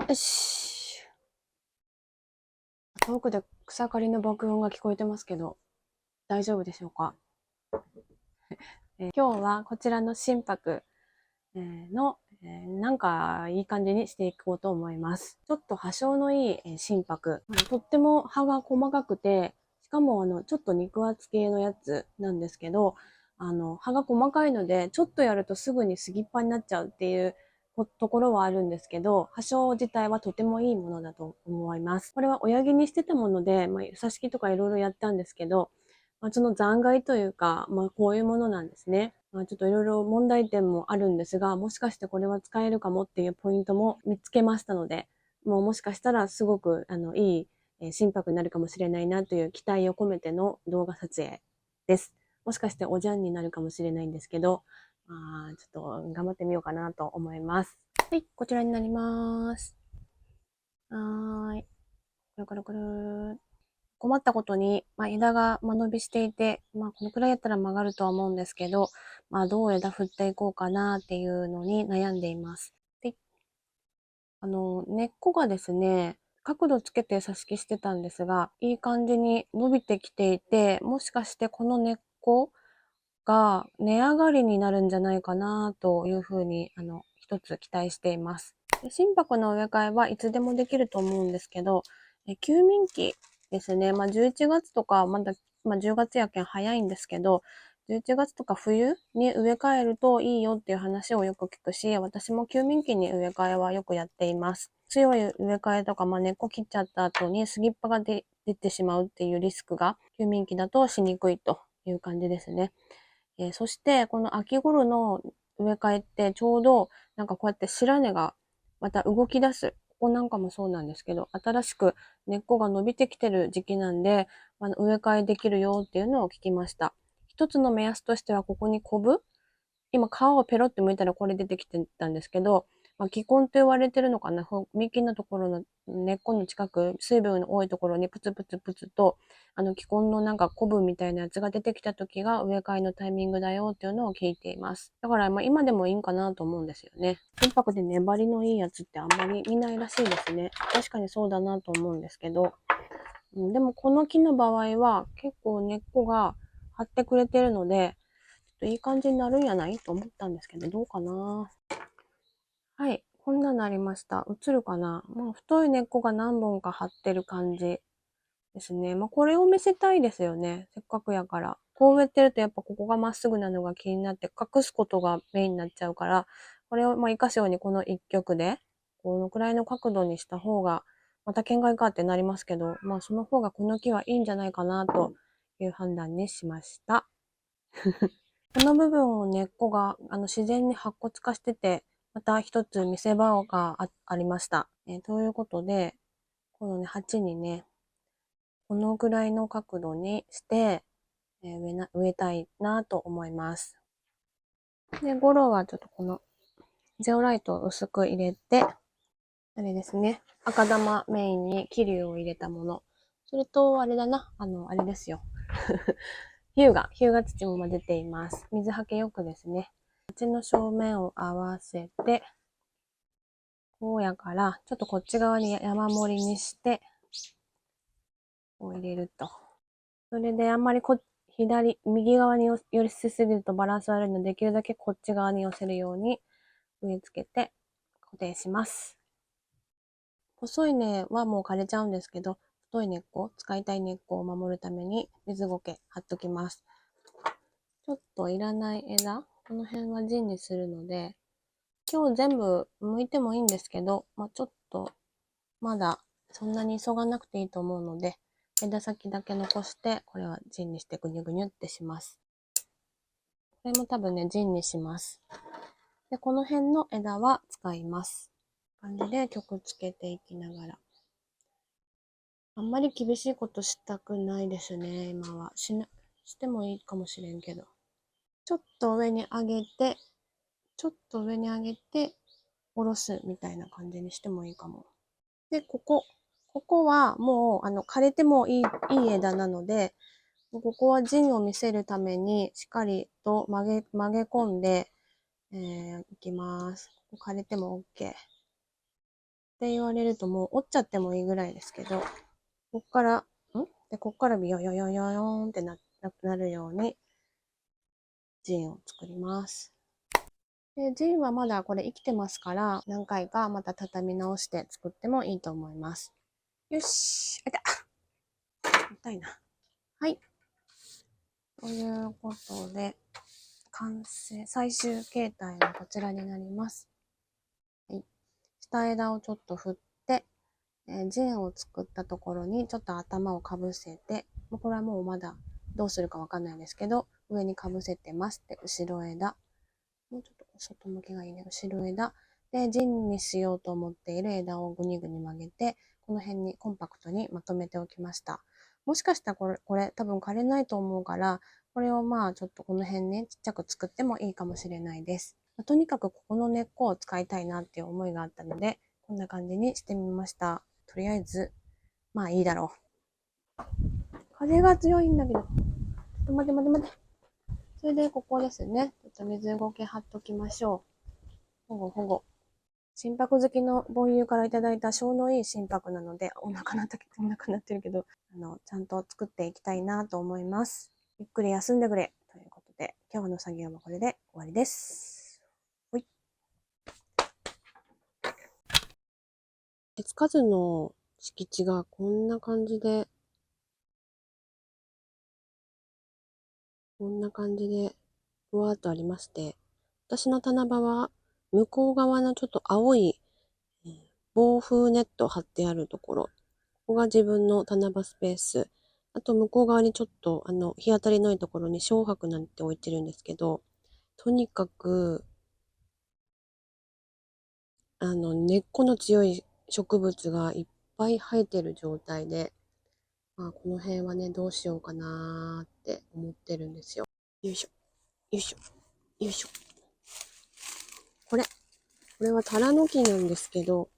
よし。遠くで草刈りの爆音が聞こえてますけど、大丈夫でしょうか？今日はこちらの心拍の、なんかいい感じにしていこうと思います。ちょっと波長のいい心拍。とっても葉が細かくて、しかもちょっと肉厚系のやつなんですけど、葉が細かいので、ちょっとやるとすぐにすぎっぱになっちゃうっていうところはあるんですけど、波長自体はとてもいいものだと思います。これは親木にしてたもので、挿し木とかいろいろやったんですけど、その残骸というか、こういうものなんですね。ちょっといろいろ問題点もあるんですが、もしかしてこれは使えるかもっていうポイントも見つけましたので、もしかしたらすごくいい心拍になるかもしれないなという期待を込めての動画撮影です。もしかしておじゃんになるかもしれないんですけど、ちょっと頑張ってみようかなと思います。はい、こちらになります。はーい。くるくるくる。困ったことに、枝が間延びしていて、このくらいやったら曲がるとは思うんですけど、どう枝振っていこうかなっていうのに悩んでいます。で、根っこがですね、角度つけて挿し木してたんですが、いい感じに伸びてきていて、もしかしてこの根っこが根上がりになるんじゃないかなというふうに、一つ期待しています。心拍の植え替えはいつでもできると思うんですけど、休眠期ですね。11月とか、まだ、10月やけん早いんですけど、11月とか冬に植え替えるといいよっていう話をよく聞くし、私も休眠期に植え替えはよくやっています。強い植え替えとか、根っこ切っちゃった後に杉っ葉が出てしまうっていうリスクが休眠期だとしにくいという感じですね。そして、この秋頃の植え替えってちょうどなんかこうやって白根がまた動き出す。ここなんかもそうなんですけど、新しく根っこが伸びてきてる時期なんで、植え替えできるよっていうのを聞きました。一つの目安としては、ここにコブ、今皮をペロって剥いたらこれ出てきてたんですけど、気根と言われてるのかな、幹のところの根っこの近く、水分の多いところにプツプツプツと、気根のなんかコブみたいなやつが出てきた時が植え替えのタイミングだよっていうのを聞いています。だから、今でもいいんかなと思うんですよね。インパクで粘りのいいやつってあんまり見ないらしいですね。確かにそうだなと思うんですけど、でもこの木の場合は結構根っこが張ってくれてるので、いい感じになるんやないと思ったんですけど、どうかな。はい。こんなになりました。映るかな。太い根っこが何本か張ってる感じですね。これを見せたいですよね。せっかくやから。こう植えてるとやっぱここがまっすぐなのが気になって隠すことがメインになっちゃうから、これを活かすようにこの一曲で、このくらいの角度にした方が、また県外かってなりますけど、その方がこの木はいいんじゃないかなという判断にしました。この部分を根っこが自然に白骨化してて、また一つ見せ場がありました。ということで、このね、鉢にね、このぐらいの角度にして、植えたいなと思います。で、ゴロはちょっとこのゼオライトを薄く入れて、あれですね、赤玉メインに桐生を入れたもの。それと、あれだな、あれですよ。日向土も出ています。水はけよくですね。鉢の正面を合わせて、こうやから、ちょっとこっち側に山盛りにして、こう入れると。それであんまり右側に寄せすぎるとバランス悪いので、できるだけこっち側に寄せるように植え付けて固定します。細い根はもう枯れちゃうんですけど、太い根っこ、使いたい根っこを守るために水苔貼っときます。ちょっといらない枝、この辺は陣にするので、今日全部剥いてもいいんですけど、ちょっとまだそんなに急がなくていいと思うので、枝先だけ残して、これは陣にしてぐにゅぐにゅってします。これも多分ね、陣にします。で、この辺の枝は使います。こんな感じで曲つけていきながら。あんまり厳しいことしたくないですね、今は。してもいいかもしれんけど。ちょっと上に上げて、ちょっと上に上げて、下ろすみたいな感じにしてもいいかも。で、ここはもう、枯れてもいい枝なので、ここは陣を見せるために、しっかりと曲げ込んで、いきます。枯れても OK。て言われるともう折っちゃってもいいぐらいですけど、こっから、こっからビヨヨヨヨヨーンってなるように、陣を作ります。で、陣はまだこれ生きてますから、何回かまた畳み直して作ってもいいと思います。よし、あいた。痛いな。はい。ということで、完成、最終形態はこちらになります。はい。下枝をちょっと振って、陣を作ったところにちょっと頭をかぶせて、これはもうまだどうするかわかんないんですけど、上にかぶせてます。で、後ろ枝。もうちょっと外向きがいいね。後ろ枝。で、陣にしようと思っている枝をぐにぐに曲げて、この辺にコンパクトにまとめておきました。もしかしたらこれ多分枯れないと思うから、これをまあちょっとこの辺ね、ちっちゃく作ってもいいかもしれないです。とにかくここの根っこを使いたいなっていう思いがあったので、こんな感じにしてみました。とりあえず、まあいいだろう。風が強いんだけど。ちょっと待って。それでここですね。ちょっと水動き貼っときましょう。保護。心拍好きの盆友からいただいた小のいい心拍なので、お腹鳴ってるけど、ちゃんと作っていきたいなと思います。ゆっくり休んでくれ。ということで、今日の作業はこれで終わりです。ほい。手つかずの敷地がこんな感じで、ふわーっとありまして、私の棚場は向こう側のちょっと青い防風ネット貼ってあるところ、ここが自分の棚場スペース。あと向こう側にちょっと日当たりのいいところに小白なんて置いてるんですけど、とにかく根っこの強い植物がいっぱい生えてる状態で、まあこの辺はね、どうしようかなーって思ってるんですよ。よいしょ、よいしょ、よいしょ。これはタラノキなんですけど、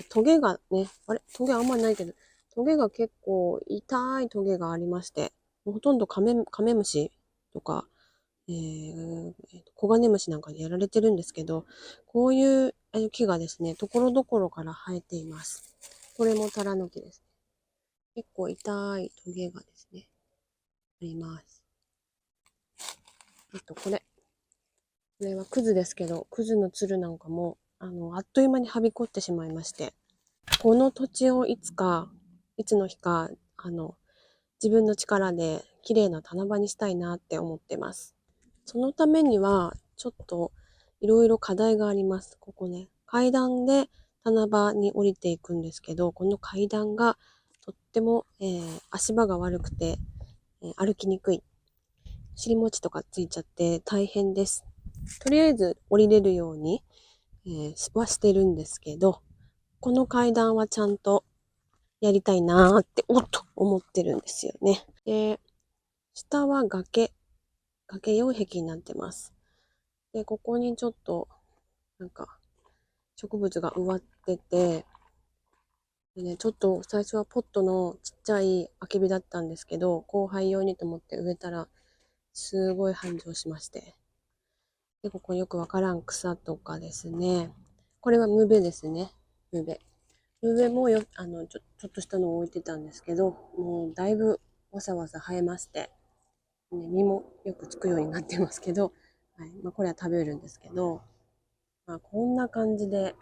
トゲがね、トゲあんまないけど、トゲが結構痛いトゲがありまして、ほとんどカメムシとか、コガネムシなんかにやられてるんですけど、こういう木がですね、ところどころから生えています。これもタラノキです。結構痛いトゲがですね、あります。これはクズですけど、クズのつるなんかも、あっという間にはびこってしまいまして、この土地をいつの日か、自分の力で綺麗な棚場にしたいなって思ってます。そのためには、ちょっといろいろ課題があります。ここね、階段で棚場に降りていくんですけど、この階段がとっても、足場が悪くて、歩きにくい。尻餅とかついちゃって大変です。とりあえず降りれるように、はしてるんですけど、この階段はちゃんとやりたいなーって、思ってるんですよね。で、下は崖擁壁になってます。で、ここにちょっと、なんか、植物が植わってて、でね、ちょっと最初はポットのちっちゃい空き火だったんですけど、後輩用にと思って植えたら、すごい繁盛しまして。で、ここよくわからん草とかですね。これはムベですね。ムベ。ムベもちょっとしたのを置いてたんですけど、もうだいぶわさわさ生えまして、ね、実もよくつくようになってますけど、はい。まあ、これは食べるんですけど、まあ、こんな感じで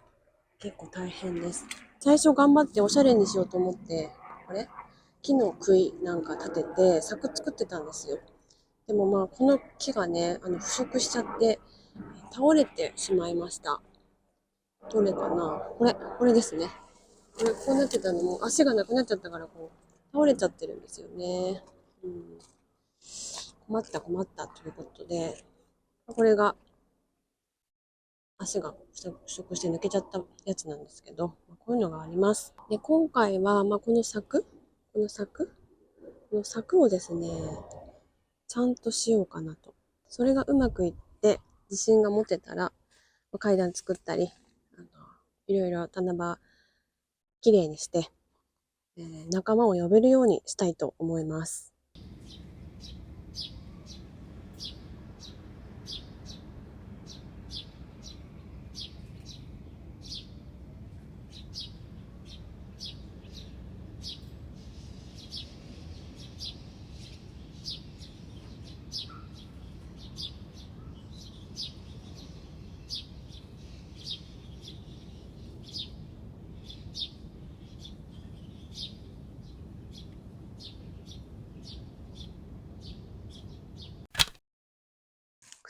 結構大変です。最初頑張っておしゃれにしようと思って、木の杭なんか立てて柵作ってたんですよ。でもまあ、この木がね、腐食しちゃって、倒れてしまいました。どれかな、これですね。こうなってたのも足がなくなっちゃったからこう、倒れちゃってるんですよね。うん、困ったということで、これが足が腐食して抜けちゃったやつなんですけど、こういうのがあります。で、今回は、まあ、この柵この柵をですね、ちゃんとしようかなと。それがうまくいって、自信が持てたら、階段作ったり、いろいろ棚場きれいにして、仲間を呼べるようにしたいと思います。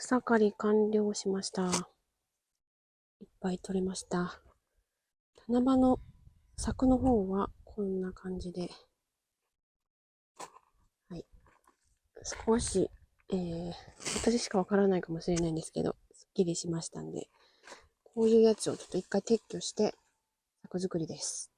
草刈り完了しました。いっぱい取れました。棚場の柵の方はこんな感じで、はい。少し、私しかわからないかもしれないんですけど、すっきりしましたんで、こういうやつをちょっと一回撤去して、柵作りです。